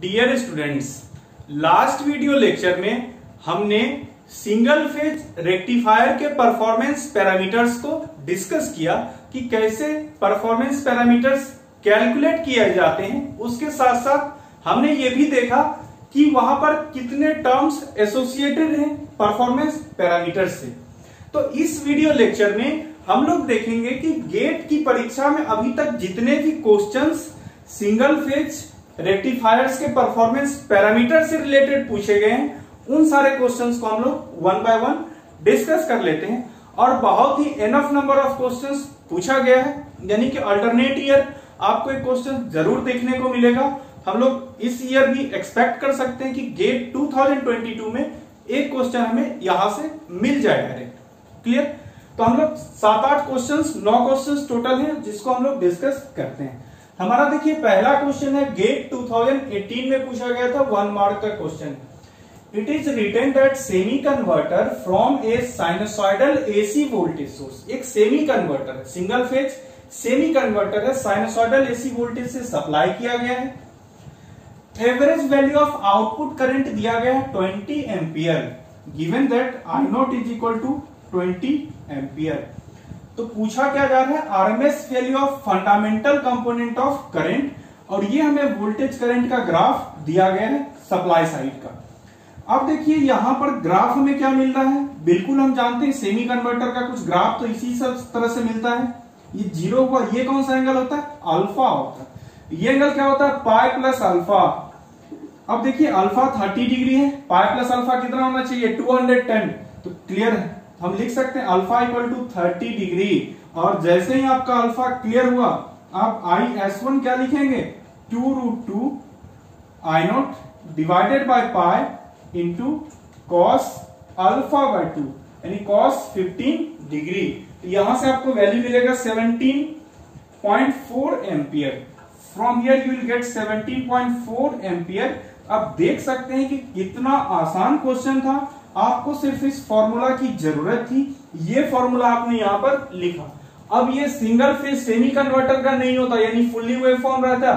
Dear students, last video lecture में हमने single phase rectifier के परफॉर्मेंस पैरामीटर्स को डिस्कस किया कि कैसे परफॉर्मेंस पैरामीटर्स कैलकुलेट किए जाते हैं। उसके साथ साथ हमने ये भी देखा कि वहां पर कितने टर्म्स एसोसिएटेड हैं परफॉर्मेंस पैरामीटर्स से। तो इस वीडियो लेक्चर में हम लोग देखेंगे कि गेट की परीक्षा में अभी तक जितने भी क्वेश्चंस सिंगल फेज रेक्टिफायर्स के परफॉर्मेंस पैरामीटर से रिलेटेड पूछे गए हैं, उन सारे क्वेश्चंस को हम लोग वन बाय वन डिस्कस कर लेते हैं। और बहुत ही एनफ नंबर ऑफ क्वेश्चंस पूछा गया है, यानी कि अल्टरनेट ईयर आपको एक क्वेश्चन जरूर देखने को मिलेगा। हम लोग इस ईयर भी एक्सपेक्ट कर सकते हैं कि गेट 2022 में एक क्वेश्चन हमें यहां से मिल जाए डायरेक्ट। क्लियर? तो हम लोग 7-8 क्वेश्चंस 9 क्वेश्चंस टोटल हैं जिसको हम लोग डिस्कस करते हैं। हमारा देखिए पहला क्वेश्चन है, गेट 2018 में पूछा गया था 1 मार्क का question. It is written that semi converter from a sinusoidal AC voltage source. एक सेमी कन्वर्टर है, सिंगल फेज सेमी कन्वर्टर है, साइनसॉइडल एसी वोल्टेज से सप्लाई किया गया है। Average value of output current दिया गया है 20 ampere, given that I naught is equal to 20 ampere. तो पूछा क्या जा रहा है, RMS value of fundamental component of current, और ये हमें वोल्टेज करंट का ग्राफ दिया गया है सप्लाई साइड का। अब देखिए यहां पर ग्राफ हमें क्या मिल रहा है, बिल्कुल हम जानते हैं सेमी कन्वर्टर का कुछ ग्राफ तो इसी सब तरह से मिलता है। ये जीरो हुआ, ये कौन सा एंगल होता है, अल्फा होता है। ये एंगल क्या होता है, पाई प्लस अल्फा। अब देखिए अल्फा 30 डिग्री है, पाई प्लस अल्फा कितना होना चाहिए 210। तो क्लियर है, हम लिख सकते हैं अल्फा इक्वल टू 30 डिग्री। और जैसे ही आपका अल्फा क्लियर हुआ, आप IS1 क्या लिखेंगे, 2√2 I0 divided by pi into cos alpha by 2, यानी कॉस 15 डिग्री। तो यहां से आपको वैल्यू मिलेगा 17.4 ampere. From here you will gate 17.4 ampere. अब देख सकते हैं कि कितना आसान क्वेश्चन था, आपको सिर्फ इस फॉर्मूला की जरूरत थी, ये फॉर्मूला आपने यहां पर लिखा। अब ये सिंगल फेज सेमी कन्वर्टर का नहीं होता, यानी फुल्ली वेवफॉर्म रहता,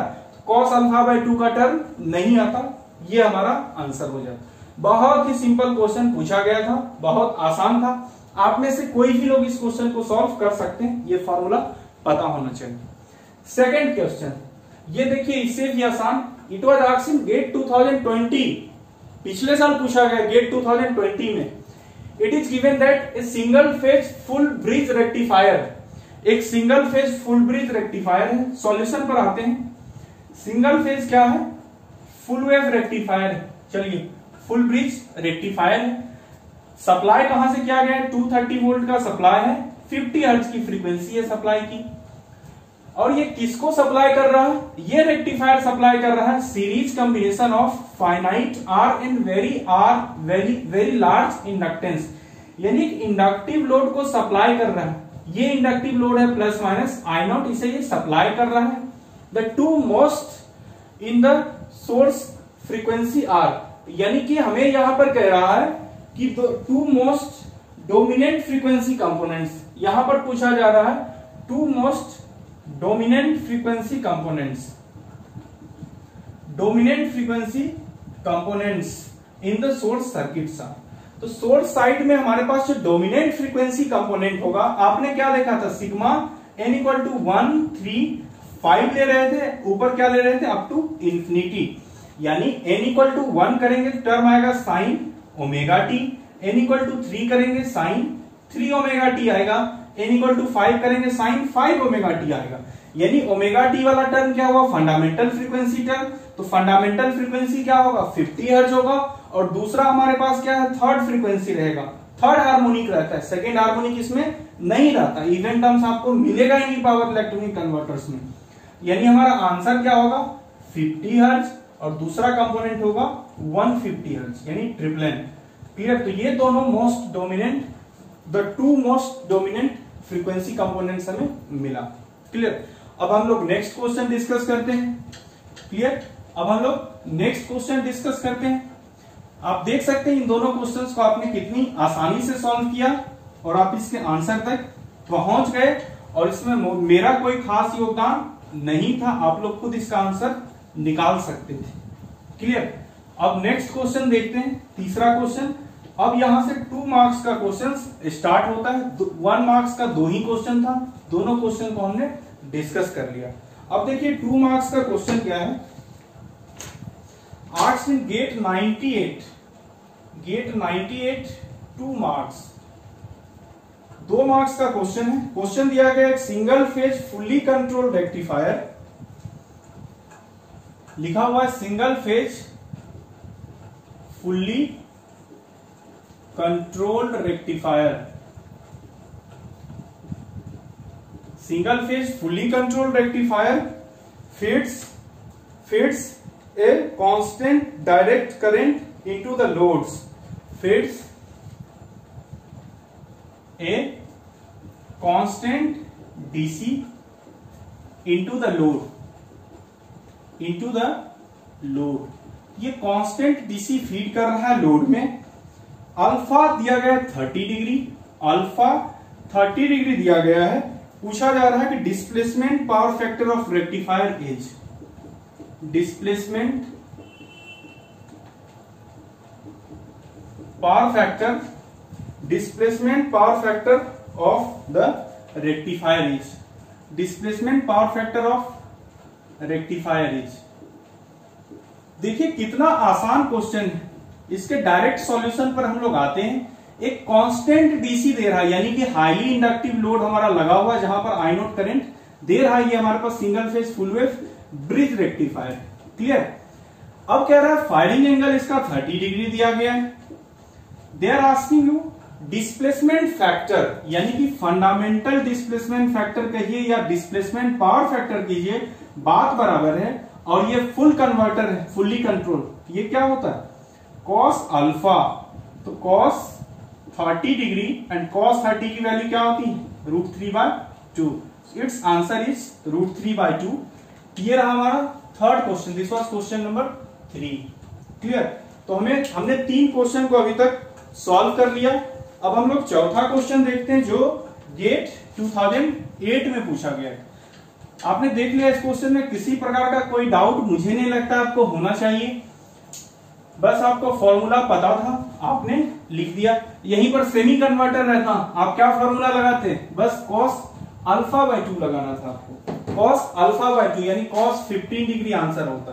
कॉस अल्फा बाय 2 का टर्म नहीं आता, ये हमारा आंसर हो जाता। बहुत ही सिंपल क्वेश्चन पूछा गया था, बहुत आसान था। आप में से कोई भी लोग इस क्वेश्चन को सॉल्व कर सकते हैं, ये फॉर्मूला पता होना चाहिए। सेकंड क्वेश्चन, ये देखिए इससे भी आसान। It was asked in GATE 2020, पिछले साल पूछा गया गेट 2020 में। It is given that a single phase full bridge rectifier, एक single phase full bridge rectifier है। सॉल्यूशन पर आते हैं। सिंगल फेज क्या है, फुल वेव रेक्टिफायर है। चलिए फुल ब्रिज रेक्टिफायर है। सप्लाई कहां से किया गया है, 230 वोल्ट का सप्लाई है, 50 हर्ट्ज की फ्रीक्वेंसी है सप्लाई की। और ये किसको सप्लाई कर रहा है, ये रेक्टिफायर सप्लाई कर रहा है series combination of finite R and very large inductance, यानी इंडक्टिव लोड को सप्लाई कर रहा है। ये इंडक्टिव लोड है प्लस माइनस I0, इसे ये सप्लाई कर रहा है। The two most in the source frequency are, यानी कि हमें यहां पर कह रहा है कि two most dominant frequency components, यहां पर पूछा जा रहा है two most dominant frequency components in the source circuit. तो सोर्स साइड में हमारे पास जो डोमिनेंट फ्रीक्वेंसी कंपोनेंट होगा, आपने क्या देखा था, सिग्मा n इक्वल टू 1, 3, 5 ले रहे थे, ऊपर क्या ले रहे थे, अप टू इंफिनिटी। यानी n इक्वल टू 1 करेंगे तो टर्म आएगा sine omega t, n equal to 3 करेंगे साइन 3 ओमेगा टी आएगा, n इक्वल टू 5 करेंगे साइन 5 ओमेगा टी आएगा। यानी ओमेगा टी वाला टर्म क्या हुआ, फंडामेंटल फ्रीक्वेंसी टर्म। तो फंडामेंटल फ्रीक्वेंसी क्या होगा, 50 हर्ट्ज होगा। और दूसरा हमारे पास क्या है, थर्ड फ्रीक्वेंसी रहेगा, थर्ड हार्मोनिक रहता है, सेकेंड हार्मोनिक इसमें नहीं रहता। इवन टर्म्स आपको मिलेगा ही नहीं पावर इलेक्ट्रॉनिक कन्वर्टर्स में। यानी हमारा आंसर क्या होगा, 50 हर्ट्ज, और दूसरा कंपोनेंट होगा 150 हर्ट्ज, यानी ट्रिपलेन। क्लियर? तो ये दोनों most dominant, the two most dominant frequency components हमें मिला। क्लियर? अब हम लोग नेक्स्ट क्वेश्चन डिस्कस करते हैं। क्लियर? अब हम लोग नेक्स्ट क्वेश्चन डिस्कस करते हैं। आप देख सकते हैं इन दोनों क्वेश्चंस को आपने कितनी आसानी से सॉल्व किया और आप इसके आंसर तक पहुंच गए, और इसमें मेरा कोई खास योगदान नहीं था, आप लोग खुद इसका आंसर निकाल सकते थे। क्लियर। अब नेक्स्ट क्वेश्चन देखते हैं, तीसरा क्वेश्चन। अब यहां से 2 मार्क्स का क्वेश्चन स्टार्ट होता है। 1 मार्क्स का 2 ही क्वेश्चन था, दोनों क्वेश्चन को हमने डिस्कस कर लिया। अब देखिए 2 मार्क्स का क्वेश्चन क्या है। आर्ट्स इन गेट 98 2 मार्क्स, 2 मार्क्स का क्वेश्चन है। क्वेश्चन दिया गया एक single phase fully controlled rectifier, लिखा हुआ है single phase fully controlled rectifier, single phase fully controlled rectifier feeds a constant direct current into the loads, feeds a constant DC into the load, ये constant DC feed कर रहा है load में। Alpha दिया गया 30 डिग्री, अल्फा 30 डिग्री दिया गया है। पूछा जा रहा है कि displacement power factor of rectifier is, displacement power factor of the rectifier is, displacement power factor of rectifier is. देखिए कितना आसान क्वेश्चन है। इसके डायरेक्ट सॉल्यूशन पर हम लोग आते हैं। एक कांस्टेंट डीसी दे रहा है, यानी कि हाईली इंडक्टिव लोड हमारा लगा हुआ है, जहां पर आई नोट करंट दे रहा है। ये हमारे पास single phase full wave bridge rectifier, clear. अब कह रहा है फायरिंग एंगल इसका 30 डिग्री दिया गया है। They are asking you displacement factor, यानी कि फंडामेंटल डिस्प्लेसमेंट फैक्टर कहिए या डिस्प्लेसमेंट पावर फैक्टर कीजिए, बात बराबर है। और ये फुल कन्वर्टर है, फुल्ली कंट्रोल, ये क्या होता है कॉस अल्फा। तो कॉस 30 डिग्री एंड कॉस 30 की वैल्यू क्या होती है √3/2। It's answer is √3/2। ये रहा हमारा third question, this was question number 3, clear. तो हमने 3 क्वेश्चन को अभी तक सॉल्व कर लिया। अब हम लोग चौथा क्वेश्चन देखते हैं, जो गेट 2008 में पूछा गया है। आपने देख लिया इस क्वेश्चन में किसी प्रकार का कोई डाउट मुझे नहीं लगता आपको होना चाहिए। बस आपको फॉर्मूला पता था, आपने लिख दिया। यहीं पर सेमी कन्वर्टर रहता, आप क्या फॉर्मूला लगाते, बस cos α/2 लगाना था आपको, cos α/2 यानी cos 15 डिग्री आंसर होता।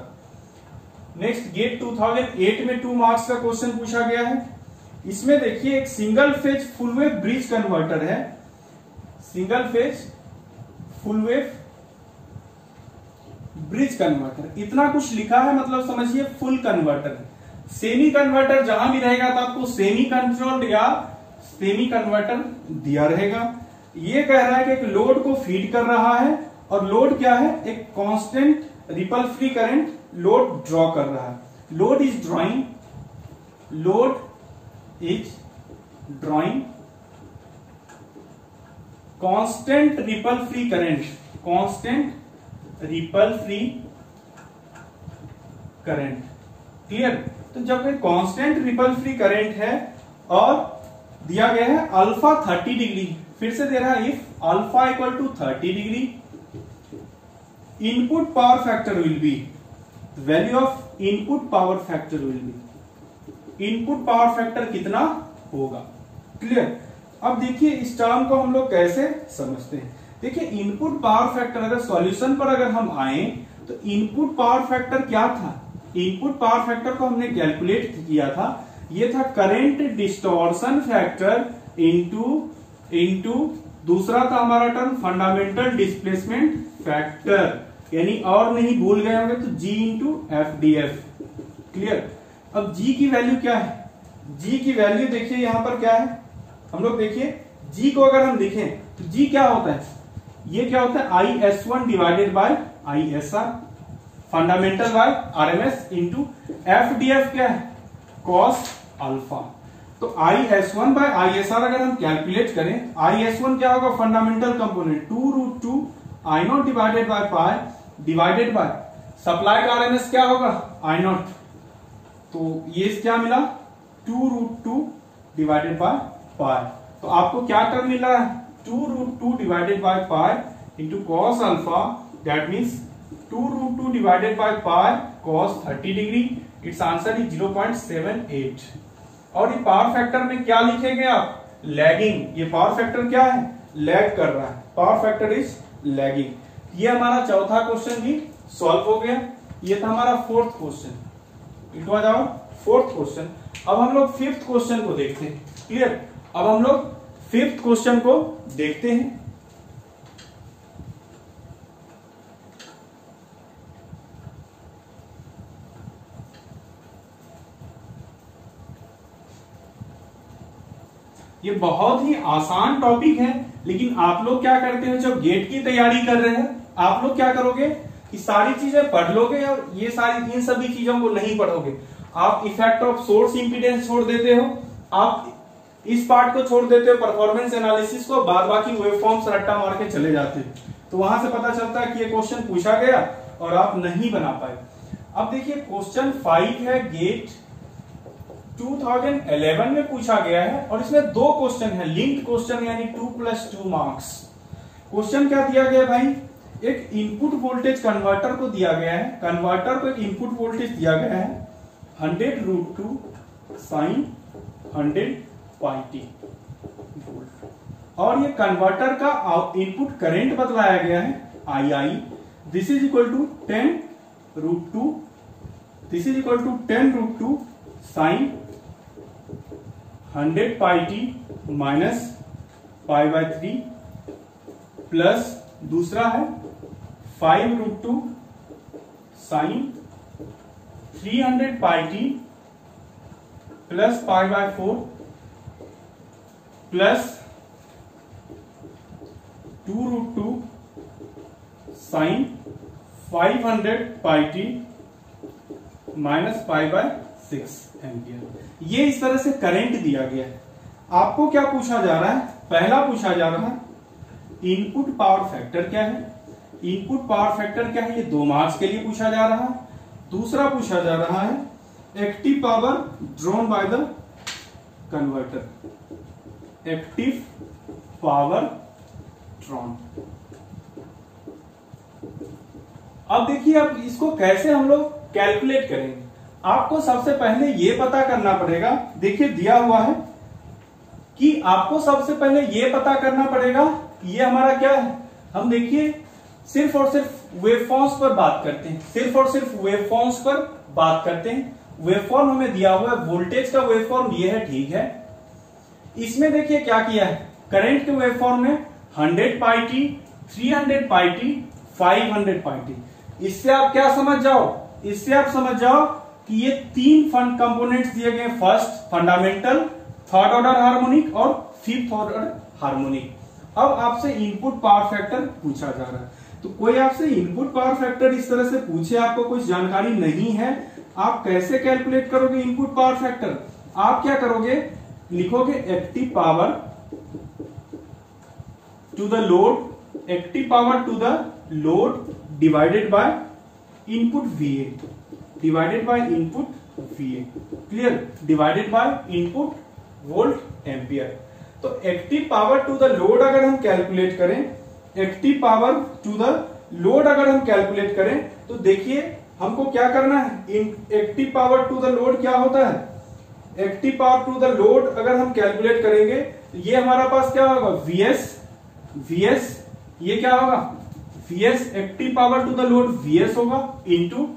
नेक्स्ट गेट 2008 में 2 मार्क्स का क्वेश्चन पूछा गया है। इसमें देखिए एक single phase full wave bridge converter है, single phase full wave bridge converter, इतना कुछ लिखा है, मतलब समझिए फुल कन्वर्टर है। सेमी कन्वर्टर जहां भी रहेगा तो आपको सेमी कंट्रोल्ड या सेमी कन्वर्टर दिया रहेगा। ये कह रहा है कि एक लोड को फीड कर रहा है, और लोड क्या है, एक constant ripple free current load draw कर रहा है। Load is drawing constant ripple free current, constant ripple free current, clear. तो जब एक कांस्टेंट रिपल फ्री करंट है और दिया गया है अल्फा 30 डिग्री, फिर से दे रहा है if alpha = 30 degree, input power factor will B, value of input power factor will B, input power factor कितना होगा, क्लियर। अब देखिए इस टर्म को हम लोग कैसे समझते हैं। देखिए इनपुट पावर फैक्टर, अगर सॉल्यूशन पर अगर हम आए तो इनपुट पावर फैक्टर क्या था, इनपुट पावर फैक्टर को हमने कैलकुलेट किया था, ये था करंट डिस्टॉर्शन फैक्टर इनटू दूसरा था हमारा टर्म फंडामेंटल डिस्प्लेसमेंट फैक्टर, यानी और नहीं भूल गए होंगे तो G × FDF, क्लियर। अब G की वैल्यू क्या है, G की वैल्यू देखिए यहां पर क्या है, हम लोग देखिए G को अगर हम देखें तो G क्या होता है, ये क्या होता है IS1 divided by ISR, fundamental by RMS into FDF क्या है cos अल्फा। तो IS1 बाय ISR अगर हम कैलकुलेट करें, IS1 क्या होगा fundamental component 2√2 I0 divided by pi divided by supply का RMS क्या होगा I0, तो ये क्या मिला 2√2 डिवाइडेड बाय पाई। तो आपको क्या टर्म मिल रहा है 2√2 divided by pi into cos alpha, that means 2√2 divided by pi cos 30 degree. It's answer is 0.78। और ये पावर फैक्टर में क्या लिखेंगे आप? लैगिंग। ये पावर फैक्टर क्या है? लैग कर रहा है। Power factor is lagging. ये हमारा चौथा क्वेश्चन भी सॉल्व हो गया। ये था हमारा fourth question. It was our fourth question. अब हम लोग फिफ्थ क्वेश्चन को देखते हैं। क्लियर? अब हम लोग फिफ्थ क्वेश्चन को देखते हैं। ये बहुत ही आसान टॉपिक है, लेकिन आप लोग क्या करते हो जब गेट की तैयारी कर रहे हैं, आप लोग क्या करोगे कि सारी चीजें पढ़ लोगे और ये सारी इन सभी चीजों को नहीं पढ़ोगे। आप इफेक्ट ऑफ सोर्स इंपीडेंस छोड़ देते हो, आप इस पार्ट को छोड़ देते हो, परफॉर्मेंस एनालिसिस को, बाद बाकी वेवफॉर्म्स रट्टा मार के चले जाते हो। तो वहां से पता चलता है कि ये क्वेश्चन पूछा गया और आप नहीं बना पाए। अब देखिए क्वेश्चन 5 है, गेट 2011 में पूछा गया है और इसमें दो क्वेश्चन है, लिंक्ड क्वेश्चन यानी 2+2 मार्क्स। क्वेश्चन क्या दिया गया भाई? एक इनपुट वोल्टेज कन्वर्टर को दिया गया है, कन्वर्टर को एक इनपुट वोल्टेज दिया गया है 100√2 sin 100πt वोल्ट, और ये कन्वर्टर का इनपुट करंट बतलाया गया है II। This is equal to 10√2, this is equal to 10√2 sin 100πt minus π/3 plus दूसरा है 5√2 sin 300πt plus π/4 plus 2√2 sin 500πt minus π/6 ampere. ये इस तरह से करंट दिया गया है। आपको क्या पूछा जा रहा है? पहला पूछा जा रहा है इनपुट पावर फैक्टर क्या है। इनपुट पावर फैक्टर क्या है? ये 2 मार्क्स के लिए पूछा जा रहा है। दूसरा पूछा जा रहा है active power drawn by the converter, active power drawn. अब देखिए अब इसको कैसे हम लोग कैलकुलेट करेंगे। आपको सबसे पहले ये पता करना पड़ेगा, देखिए दिया हुआ है कि आपको सबसे पहले ये पता करना पड़ेगा ये हमारा क्या है। हम देखिए सिर्फ और सिर्फ वेवफॉर्म्स पर बात करते हैं, सिर्फ और सिर्फ वेवफॉर्म्स पर बात करते हैं। वेवफॉर्म हमें दिया हुआ है, वोल्टेज का वेवफॉर्म ये है, ठीक है। इसमें देखिए क्या किया है, करंट के वेवफॉर्म में 100πt, 300πt, 500πt। इससे आप क्या समझ जाओ, इससे आप समझ जाओ कि ये 3 कंपोनेंट्स दिए गए, first fundamental, third order harmonic और फिफ्थ ऑर्डर हार्मोनिक। अब आपसे इनपुट पावर फैक्टर पूछा जा रहा है, तो कोई आपसे इनपुट पावर फैक्टर इस तरह से पूछे, आपको कुछ जानकारी नहीं है, आप कैसे कैलकुलेट करोगे इनपुट पावर फैक्टर? आप क्या करोगे, लिखोगे active power to the load, active power to the load divided by input VA, divided by input VA। Clear? Divided by input volt ampere. तो active power to the load अगर हम calculate करें, active power to the load अगर हम calculate करें तो देखिए हमको क्या करना है। Active power to the load क्या होता है? Active power to the load अगर हम कैलकुलेट करेंगे तो ये हमारा पास क्या होगा, VS, ये क्या होगा VS, active power to the load VS होगा, इंटू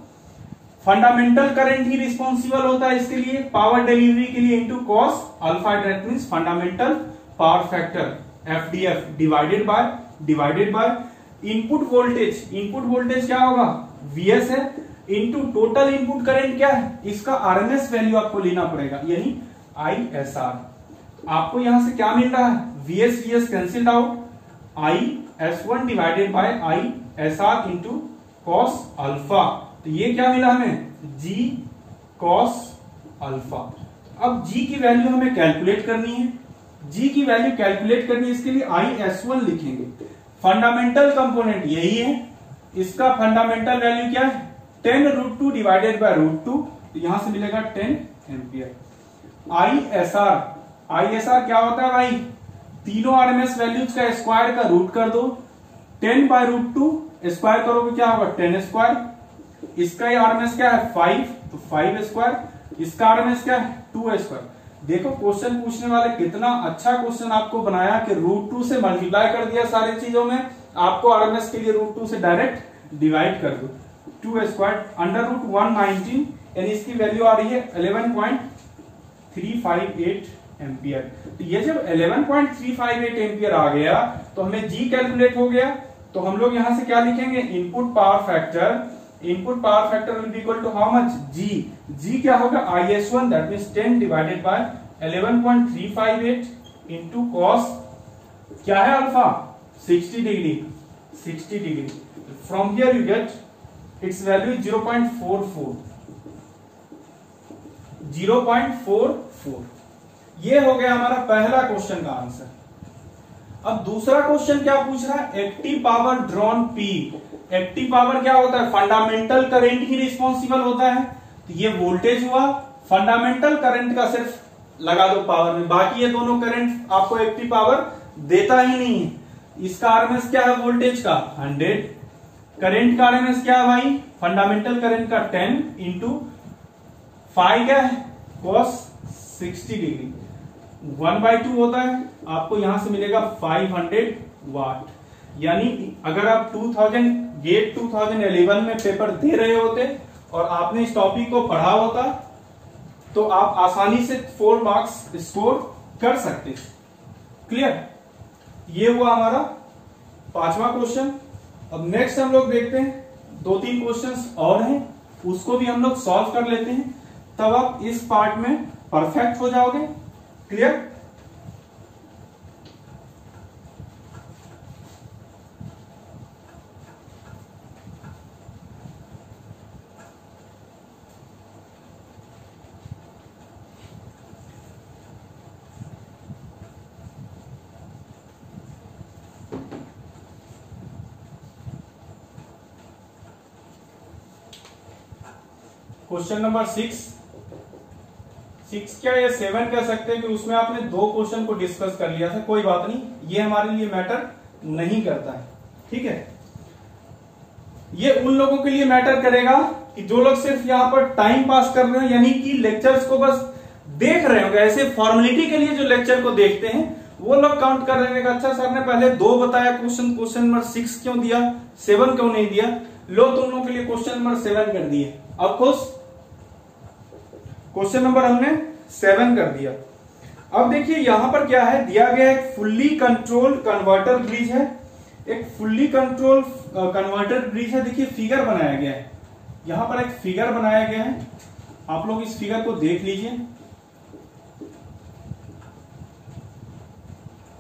फंडामेंटल करंट ही रिस्पॉन्सिबल होता है इसके लिए, पावर डिलीवरी के लिए, into cos alpha, that means fundamental power factor FDF, divided by input voltage. Input voltage क्या होगा, VS है, इंटू टोटल इनपुट करंट क्या है, इसका RMS वैल्यू आपको लेना पड़ेगा, यानी ISR। आपको यहां से क्या मिल रहा है, VS cancelled out, IS1 divided by ISR into cos alpha. तो ये क्या मिला हमें, G cos अल्फा। अब G की वैल्यू हमें कैलकुलेट करनी है, G की वैल्यू कैलकुलेट करनी है, इसके लिए IS1 लिखेंगे। फंडामेंटल कंपोनेंट यही है, इसका फंडामेंटल वैल्यू क्या है 10√2 डिवाइडेड बाय √2, तो यहां से मिलेगा 10 एम्पियर। ISR क्या होता है भाई, तीनों RMS वैल्यूज का स्क्वायर का रूट कर दो, 10/√2 स्क्वायर करोगे क्या होगा 10 स्क्वायर, इसका ही आरएमएस क्या है 5, तो 5 स्क्वायर, इसका आरएमएस क्या है 2 स्क्वायर। देखो क्वेश्चन पूछने वाले कितना अच्छा क्वेश्चन आपको बनाया कि √2 से मल्टीप्लाई कर दिया सारी चीजों में, आपको आरएमएस के लिए √2 से डायरेक्ट डिवाइड कर दो। 2 स्क्वायर अंडर रूट 119, यानी इसकी वैल्यू आ रही है 11.358 एम्पियर। तो ये जब 11.358 एम्पियर आ गया तो हमें जी कैलकुलेट हो गया। तो हम लोग यहां से क्या लिखेंगे, input power factor will be equal to how much, जी क्या होगा IS1, that means 10 divided by 11.358 into cos क्या है alpha 60 degree. From here you get its value 0.44। ये हो गया हमारा पहला क्वेश्चन का आंसर। अब दूसरा क्वेश्चन क्या पूछ रहा है, active power drawn P। Active power क्या होता है, फंडामेंटल करंट ही रिस्पॉन्सिबल होता है। तो ये वोल्टेज हुआ, फंडामेंटल करंट का सिर्फ लगा दो पावर में, बाकी ये दोनों करंट आपको एक्टिव पावर देता ही नहीं है। इसका आरएमएस क्या है वोल्टेज का 100, करंट का आरएमएस क्या है भाई, फंडामेंटल करंट का 10 इंटू 5 क्या है cos 60 डिग्री, 1/2 होता है। आपको यहां से मिलेगा 500 वाट। यानी अगर आप 2011 में पेपर दे रहे होते और आपने इस टॉपिक को पढ़ा होता तो आप आसानी से 4 मार्क्स स्कोर कर सकते। क्लियर, ये हुआ हमारा 5वां क्वेश्चन। अब नेक्स्ट हम लोग देखते हैं 2-3 क्वेश्चंस और हैं, उसको भी हम लोग सॉल्व कर लेते हैं, तब आप इस पार्ट में परफेक्ट हो जाओगे। क्लियर, क्वेश्चन नंबर 6 क्या ये 7 कह सकते हैं कि उसमें आपने 2 क्वेश्चन को डिस्कस कर लिया था, कोई बात नहीं, ये हमारे लिए मैटर नहीं करता है। ठीक है, ये उन लोगों के लिए मैटर करेगा कि जो लोग सिर्फ यहां पर टाइम पास कर रहे हैं, यानी कि लेक्चर्स को बस देख रहे होंगे, ऐसे फॉर्मेलिटी के लिए जो लेक्चर को देखते हैं वो लोग काउंट कर रहे हैं। अच्छा सर ने पहले 2 बताया क्वेश्चन नंबर 6 क्यों दिया, 7 क्यों नहीं दिया, लो तुम लोगों के लिए क्वेश्चन नंबर 7 कर दिए। अब क्वेश्चन नंबर हमने 7 कर दिया। अब देखिए यहां पर क्या है दिया गया, एक फुल्ली कंट्रोल्ड कन्वर्टर ब्रिज है, एक फुल्ली कंट्रोल कन्वर्टर ब्रिज है। देखिए फिगर बनाया गया है, यहां पर एक फिगर बनाया गया है, आप लोग इस फिगर को देख लीजिए।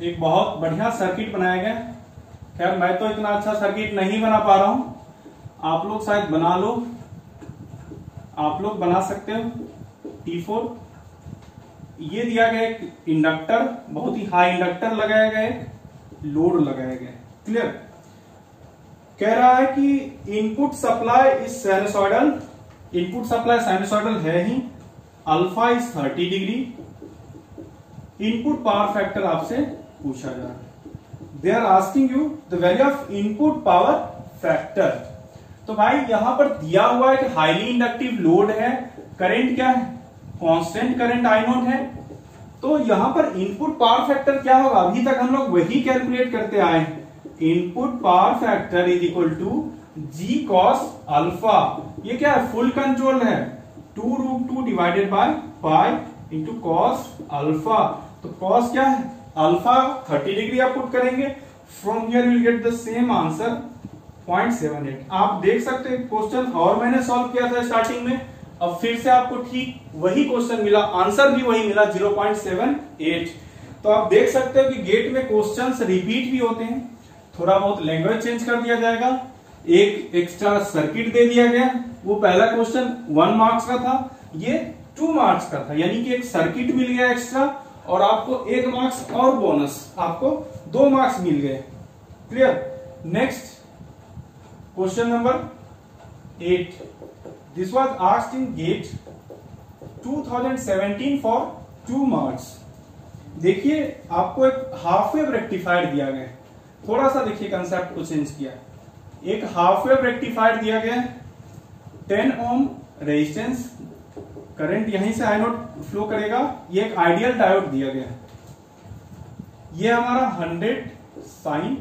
एक बहुत बढ़िया सर्किट बनाया गया है। खैर मैं तो इतना अच्छा सर्किट नहीं बना पा रहा हूं, आप लोग शायद बना लो, आप लोग बना सकते हो। T4 ये दिया गया एक इंडक्टर, बहुत ही हाई इंडक्टर लगाया गया है, लोड लगाया गया है। क्लियर, कह रहा है कि input supply is sinusoidal, input supply sinusoidal है ही, alpha is 30 degree, input power factor आपसे पूछा जा रहा है। They are asking you the value of input power factor. तो भाई यहां पर दिया हुआ है कि हाईली इंडक्टिव लोड है, करंट क्या है कांस्टेंट करंट I0 है, तो यहां पर इनपुट पावर फैक्टर क्या होगा, अभी तक हम लोग वही कैलकुलेट करते आए हैं। Input power factor is equal to g cos alpha, ये क्या है फुल कंट्रोल है, 2√2 divided by pi into cos alpha. तो कॉस क्या है अल्फा 30 डिग्री आप पुट करेंगे, from here you will get the same answer 0.78। आप देख सकते हैं क्वेश्चन और मैंने सॉल्व किया था स्टार्टिंग में, अब फिर से आपको ठीक वही क्वेश्चन मिला, आंसर भी वही मिला 0.78। तो आप देख सकते हो कि गेट में क्वेश्चंस रिपीट भी होते हैं, थोड़ा बहुत लैंग्वेज चेंज कर दिया जाएगा, एक एक्स्ट्रा सर्किट दे दिया गया। वो पहला क्वेश्चन 1 मार्क्स का था, ये 2 मार्क्स का था, यानी कि एक सर्किट मिल गया एक्स्ट्रा और आपको 1 मार्क्स और बोनस, आपको 2 मार्क्स मिल गए। Clear, next question number 8, this was asked in GATE 2017 for 2 marks. देखिए आपको एक हाफ वेव रेक्टिफायर दिया गया है, थोड़ा सा देखिए कंसेप्ट को चेंज किया, एक हाफ वेव रेक्टिफायर दिया गया है, 10 ओम रेजिस्टेंस, करंट यहीं से आई नोट फ्लो करेगा। ये एक आइडियल डायोड दिया गया है। ये हमारा 100 sine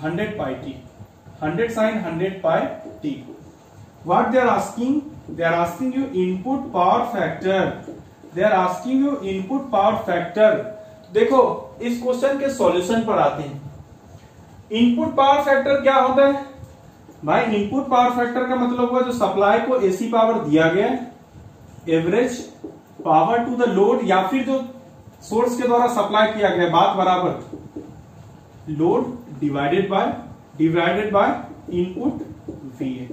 100 pi t, 100 sine 100 pi t. What they are asking? They are asking you input power factor. They are asking you input power factor. देखो इस क्वेश्चन के सॉल्यूशन पर आते हैं। इनपुट पावर फैक्टर क्या होता है भाई? इनपुट पावर फैक्टर का मतलब हुआ जो सप्लाई को एसी पावर दिया गया है, average power to the load, या फिर जो सोर्स के द्वारा सप्लाई किया गया, बात बराबर, load divided by input वीए,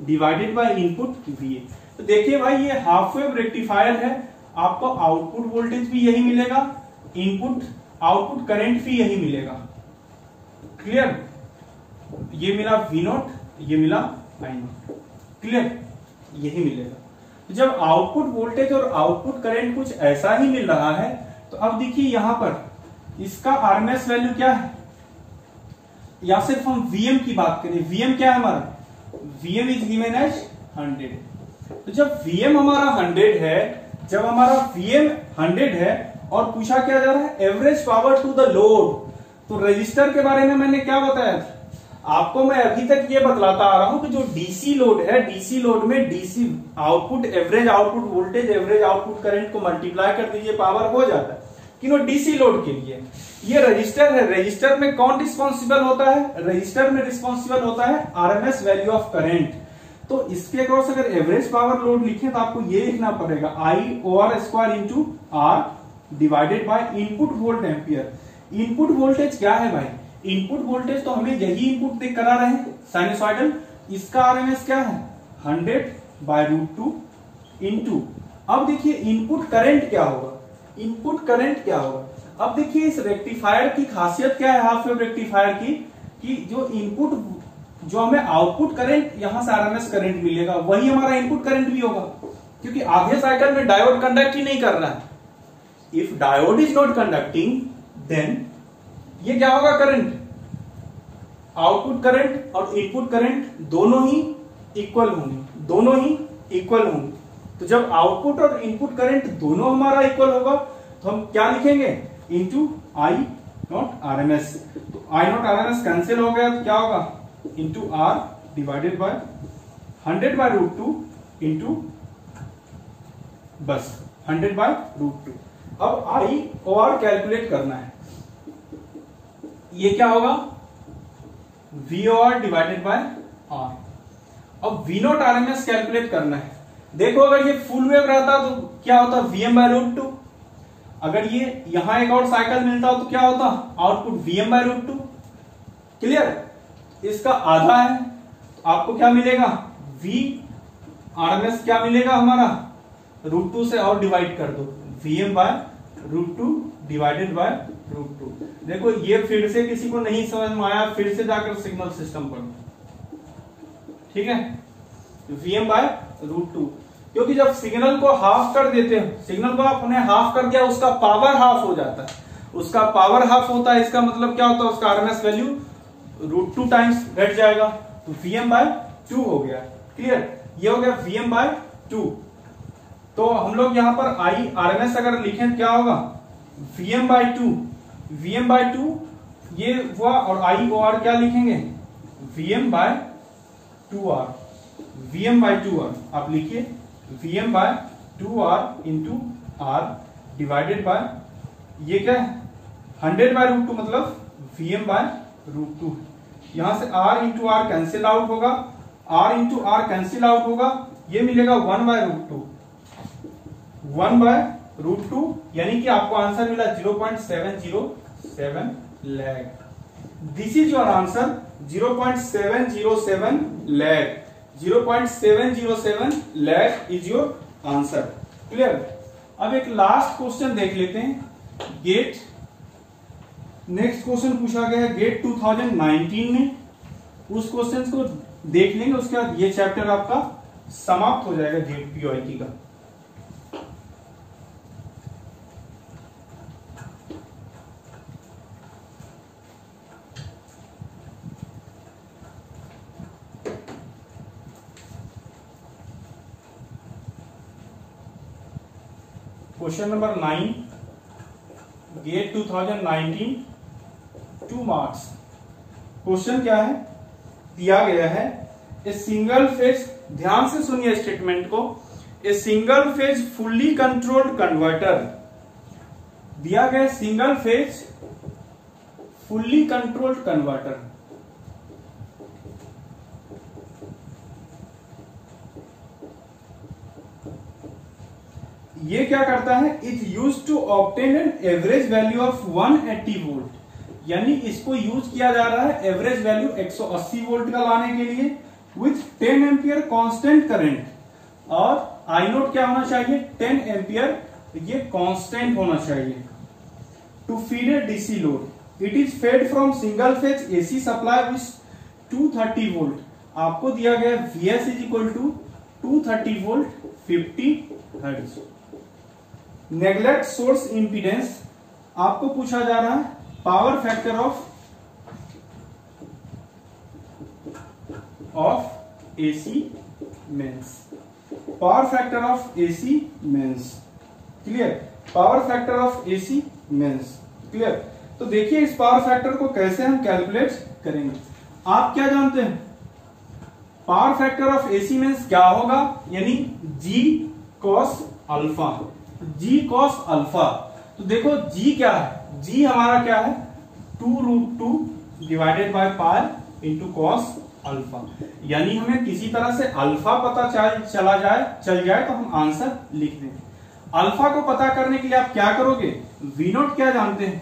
divided by input वीए। तो देखिए भाई ये हाफ वेव रेक्टिफायर है, आपको आउटपुट वोल्टेज भी यही मिलेगा, इनपुट आउटपुट करंट भी यही मिलेगा। क्लियर? ये मिला V नोट, ये मिला I नोट। क्लियर? यही मिलेगा। तो जब आउटपुट वोल्टेज और आउटपुट करंट कुछ ऐसा ही मिल रहा है, तो अब देखिए यहां पर इसका आरएमएस वैल्यू क्या है, या सिर्फ हम Vm की बात करें। Vm क्या है हमारा? Vm is given as 100। तो जब Vm हमारा 100 है, जब हमारा Vm 100 है और पूछा क्या जा रहा है, average power to the load, तो रजिस्टर के बारे में मैंने क्या बताया था आपको? मैं अभी तक ये बतलाता आ रहा हूं कि जो डीसी लोड है, डीसी लोड में DC output, average output voltage, average output current को मल्टीप्लाई कर दीजिए, पावर हो जाता है। कि डीसी लोड के लिए ये रजिस्टर है, रजिस्टर में कौन रिस्पॉन्सिबल होता है? रजिस्टर में रिस्पॉन्सिबल होता है आरएमएस वैल्यू ऑफ करंट। तो इसके अक्रॉस अगर एवरेज पावर लोड लिखें तो आपको ये लिखना पड़ेगा I/OR² into R divided by input volt ampere. Input voltage क्या है भाई? इनपुट वोल्टेज तो हमें यही इनपुट देख करा रहे हैं, साइनसॉइडल। इसका आरएमएस क्या है? 100/√2 इंटू, अब देखिए इनपुट करंट क्या होगा? इनपुट करंट क्या होगा? अब देखिए इस रेक्टिफायर की खासियत क्या है, हाफ वेव रेक्टिफायर की, कि जो इनपुट, जो हमें आउटपुट करंट यहां से आरएमएस करंट मिलेगा, वही हमारा इनपुट करंट भी होगा, क्योंकि आधे साइकिल में डायोड कंडक्ट ही नहीं कर रहा है। If diode is not conducting, then ये क्या होगा? करंट, आउटपुट करंट और इनपुट करंट दोनों ही इक्वल होंगे, दोनों ही इक्वल होंगे। तो जब आउटपुट और इनपुट करंट दोनों हमारा इक्वल होगा, तो हम क्या लिखेंगे? Into I not RMS. तो आई नॉट आरएमएस कैंसिल हो गया, तो क्या होगा? Into R divided by 100/√2 into, बस 100/√2। अब आई और कैलकुलेट करना है, ये क्या होगा? VOR divided by R। अब V नॉट आरएमएस कैलकुलेट करना है। देखो अगर ये फुल वेव रहता तो क्या होता? Vm/√2। अगर ये यहां एक और साइकिल मिलता तो क्या होता? Output Vm/√2। क्लियर? इसका आधा है, तो आपको क्या मिलेगा? V आरएमएस क्या मिलेगा हमारा? √2 से और डिवाइड कर दो, Vm/√2 डिवाइडेड बाय √2। देखो ये फिर से किसी को नहीं समझ में आया, फिर से जाकर सिग्नल सिस्टम पढ़ो, ठीक है? Vm/√2, क्योंकि जब सिग्नल को हाफ कर देते हो, सिग्नल को आपने हाफ कर दिया, उसका पावर हाफ हो जाता है, उसका पावर हाफ होता है, इसका मतलब क्या होता है? उसका आरएमएस वैल्यू √2 टाइम्स घट जाएगा, तो Vm/2 हो गया। क्लियर? ये हो गया Vm/2। तो हम लोग यहां पर आई आरएमएस अगर लिखें क्या होगा? Vm/2, Vm/2 ये हुआ, और I/OR क्या लिखेंगे? Vm/2R, Vm/2R आप लिखिए, Vm/2R into R divided by, ये क्या है? 100/√2 मतलब Vm/√2। यहां से R into R cancel out होगा, R into R cancel out होगा, ये मिलेगा 1/√2, 1/√2, यानी कि आपको आंसर मिला 0.707 lakh. This is your answer, 0.707 lakh, 0.707 lakh is your answer. Clear? अब एक लास्ट क्वेश्चन देख लेते हैं। गेट, नेक्स्ट क्वेश्चन पूछा गया है गेट 2019 में, उस क्वेश्चन को देख लेंगे, उसके बाद ये चैप्टर आपका समाप्त हो जाएगा गेट पीओआईटी का। Question number 9 GATE 2019 2 marks. Question क्या है, दिया गया है ए सिंगल फेज, ध्यान से सुनिए स्टेटमेंट को, a single phase fully controlled converter, दिया गया single phase fully controlled converter. ये क्या करता है, it use to obtain an average value of 180 volt, यानी इसको यूज किया जा रहा है एवरेज वैल्यू 180 वोल्ट का लाने के लिए विथ 10 एम्पियर कांस्टेंट करंट, और आई नोट क्या होना चाहिए 10 एम्पियर, ये कांस्टेंट होना चाहिए। To feed a DC load, it is fed from single phase AC supply with 230 volt. आपको दिया गया Vs is equal to 230 volt 50 hertz. Neglect source impedance, आपको पूछा जा रहा है power factor of AC mains, power factor of AC mains, clear, power factor of AC mains, clear. तो देखिए इस पावर फैक्टर को कैसे हम कैलकुलेट करेंगे। आप क्या जानते हैं power factor of AC mains क्या होगा, यानी g cos alpha, g cos alpha. तो देखो जी क्या है, जी हमारा क्या है 2√2 divided by pi into cos alpha, यानी हमें किसी तरह से अल्फा पता चल जाए तो हम आंसर लिख दें। अल्फा को पता करने के लिए आप क्या करोगे, वी नोट क्या जानते हैं,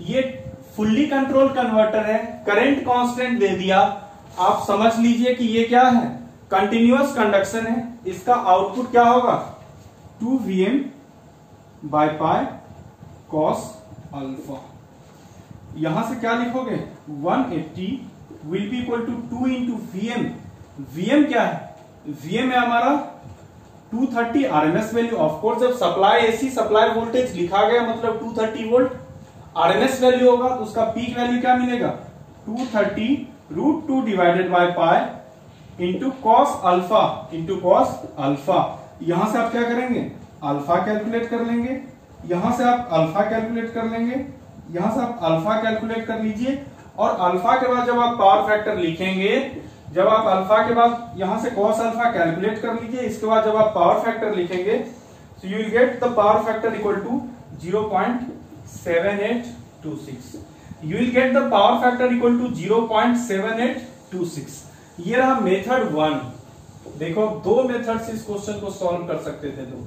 ये फुल्ली कंट्रोल कन्वर्टर है, करंट कांस्टेंट दे दिया, आप समझ लीजिए कि ये क्या है कंटिन्यूअस कंडक्शन है, इसका आउटपुट क्या होगा 2Vm by pi cos alpha. यहां से क्या लिखोगे 180 will be equal to 2 into Vm, Vm क्या है, Vm है हमारा 230 आरएमएस वैल्यू। ऑफकोर्स जब सप्लाई एसी सप्लाई वोल्टेज लिखा गया मतलब 230 वोल्ट आरएमएस वैल्यू होगा, तो उसका पीक वैल्यू क्या मिलेगा 230√2 divided by pi into cos alpha, into cos alpha. यहां से आप क्या करेंगे अल्फा कैलकुलेट कर लेंगे, यहां से आप अल्फा कैलकुलेट कर लेंगे, यहां से आप अल्फा कैलकुलेट कर लीजिए, और अल्फा के बाद जब आप पावर फैक्टर लिखेंगे, जब आप अल्फा के बाद यहां से कॉस अल्फा कैलकुलेट कर लीजिए, इसके बाद जब आप पावर फैक्टर लिखेंगे तो you will get the power factor equal to 0.7826, you will get the power factor equal to 0.7826। ये रहा मेथड 1। देखो दो मेथड से इस क्वेश्चन को सॉल्व कर सकते थे तुम।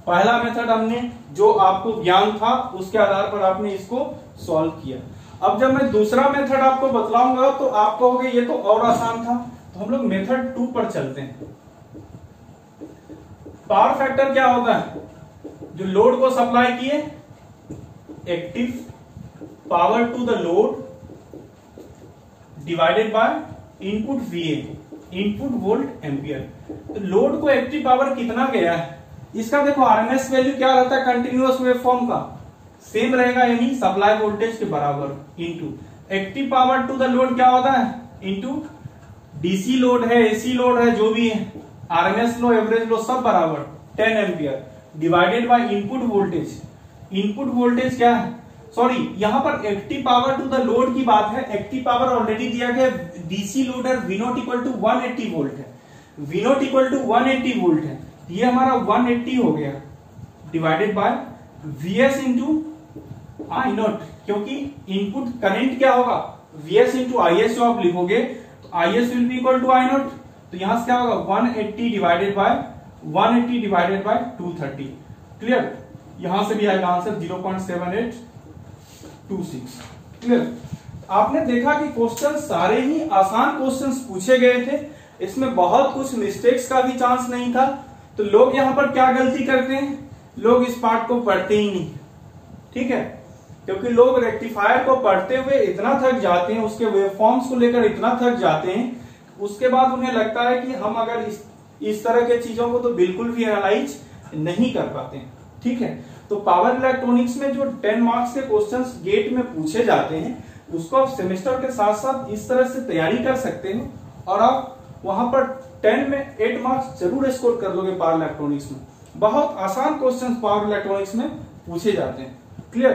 पहला मेथड हमने जो आपको ज्ञान था उसके आधार पर आपने इसको सॉल्व किया। अब जब मैं दूसरा मेथड आपको बतलाऊंगा तो आप कहोगे ये तो और आसान था, तो हम लोग मेथड 2 पर चलते हैं। पावर फैक्टर क्या होता है, जो लोड को सप्लाई किए active power to the load divided by input VA, input volt ampere. तो लोड को एक्टिव पावर कितना गया है, इसका देखो आरएमएस वैल्यू क्या रहता है कंटिन्यूअस वेवफॉर्म का सेम रहेगा, यानी सप्लाई वोल्टेज के बराबर into active power to the load क्या होता है इंटू डीसी लोड है एसी लोड है जो भी है, आरएमएस लो एवरेज लो सब बराबर 10 ampere divided by input voltage. Input voltage क्या है, सॉरी यहां पर active power to the load की बात है, एक्टिव पावर ऑलरेडी दिया गया डीसी लोड है V0 इक्वल टू 180 वोल्ट है, V0 इक्वल टू 180 वोल्ट है, ये हमारा 180 हो गया divided by Vs into I not, क्योंकि इनपुट करंट क्या होगा Vs इंटू Is जो आप लिखोगे तो Is will be equal to I naught, तो यहां से क्या होगा 180 डिवाइडेड बाय 230, क्लियर। यहां से भी आएगा आंसर 0.7826, क्लियर। आपने देखा कि क्वेश्चन सारे ही आसान क्वेश्चंस पूछे गए थे, इसमें बहुत कुछ मिस्टेक्स का भी चांस नहीं था। तो लोग यहां पर क्या गलती करते हैं, लोग इस पार्ट को पढ़ते ही नहीं, ठीक है, क्योंकि लोग रेक्टिफायर को पढ़ते हुए इतना थक जाते हैं, उसके वेवफॉर्म्स को लेकर इतना थक जाते हैं, उसके बाद उन्हें लगता है कि हम अगर इस तरह के चीजों को तो बिल्कुल भी एनालाइज नहीं कर पाते हैं, ठीक है। तो पावर इलेक्ट्रॉनिक्स में जो 10 मार्क्स के क्वेश्चंस गेट में पूछे जाते हैं उसको आप सेमेस्टर के साथ साथ इस तरह से तैयारी कर सकते हो और आप वहां पर 10 में 8 मार्क्स जरूर स्कोर कर लोगे पावर इलेक्ट्रॉनिक्स में। बहुत आसान क्वेश्चन पावर इलेक्ट्रॉनिक्स में पूछे जाते हैं। क्लियर?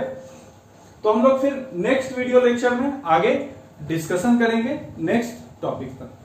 तो हम लोग फिर नेक्स्ट वीडियो लेक्चर में आगे डिस्कशन करेंगे नेक्स्ट टॉपिक पर।